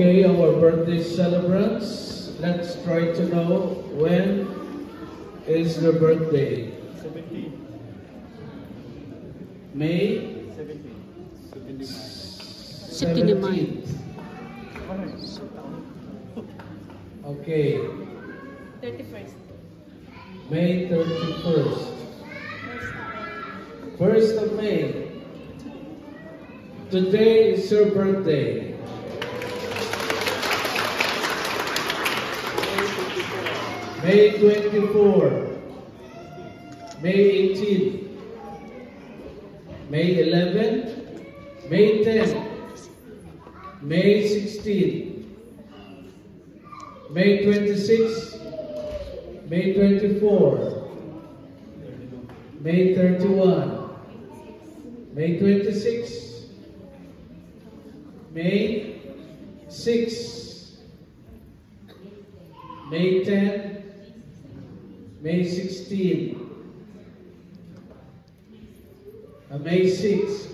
Okay, our birthday celebrants, let's try to know when is their birthday. 17. May 17th. Okay. 31st. May 31st. 1st of May. Today is your birthday. May 24. May 18. May 11. May 10. May 16. May 26. May 24. May 31. May 26. May 6. May 10. May 16. May 6.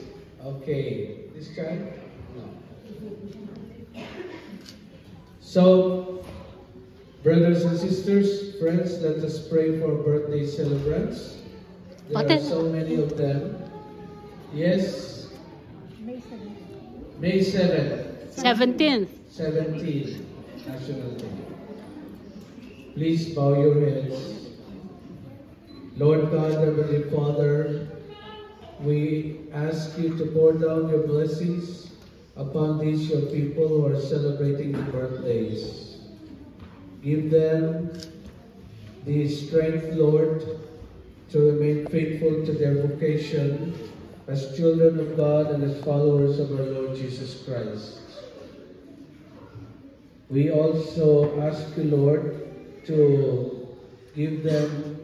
Okay. This guy? No. So, brothers and sisters, friends, let us pray for birthday celebrants. There are so many of them. Yes? May 7th. 17th. 17th. National Day. Please bow your heads. Lord God, Heavenly Father, we ask you to pour down your blessings upon these your people who are celebrating their birthdays. Give them the strength, Lord, to remain faithful to their vocation as children of God and as followers of our Lord Jesus Christ. We also ask you, Lord, to give them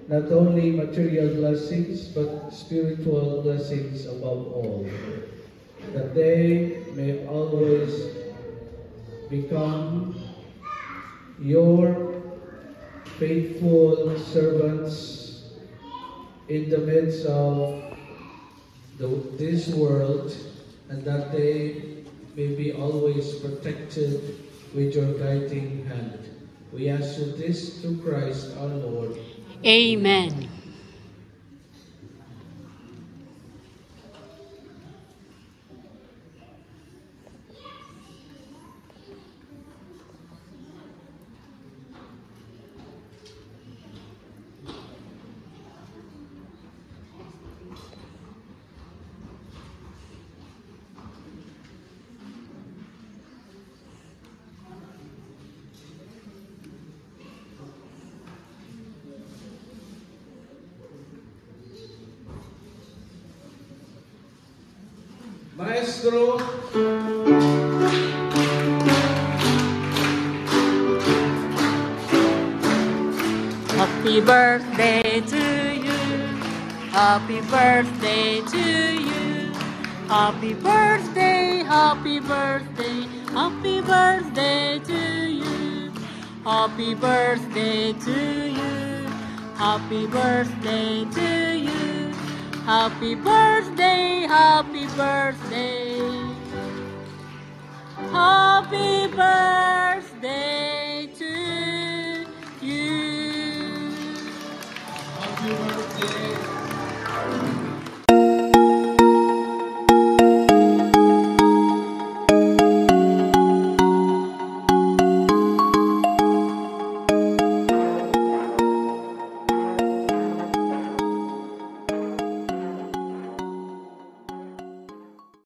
not only material blessings, but spiritual blessings above all, that they may always become your faithful servants in the midst of this world, and that they may be always protected with your guiding hand. We ask you this through Christ our Lord. Amen. Maestro. Happy birthday to you. Happy birthday to you. Happy birthday, happy birthday, happy birthday to you. Happy birthday to you. Happy birthday to you. Happy birthday, happy birthday. Happy birthday to you. Happy birthday.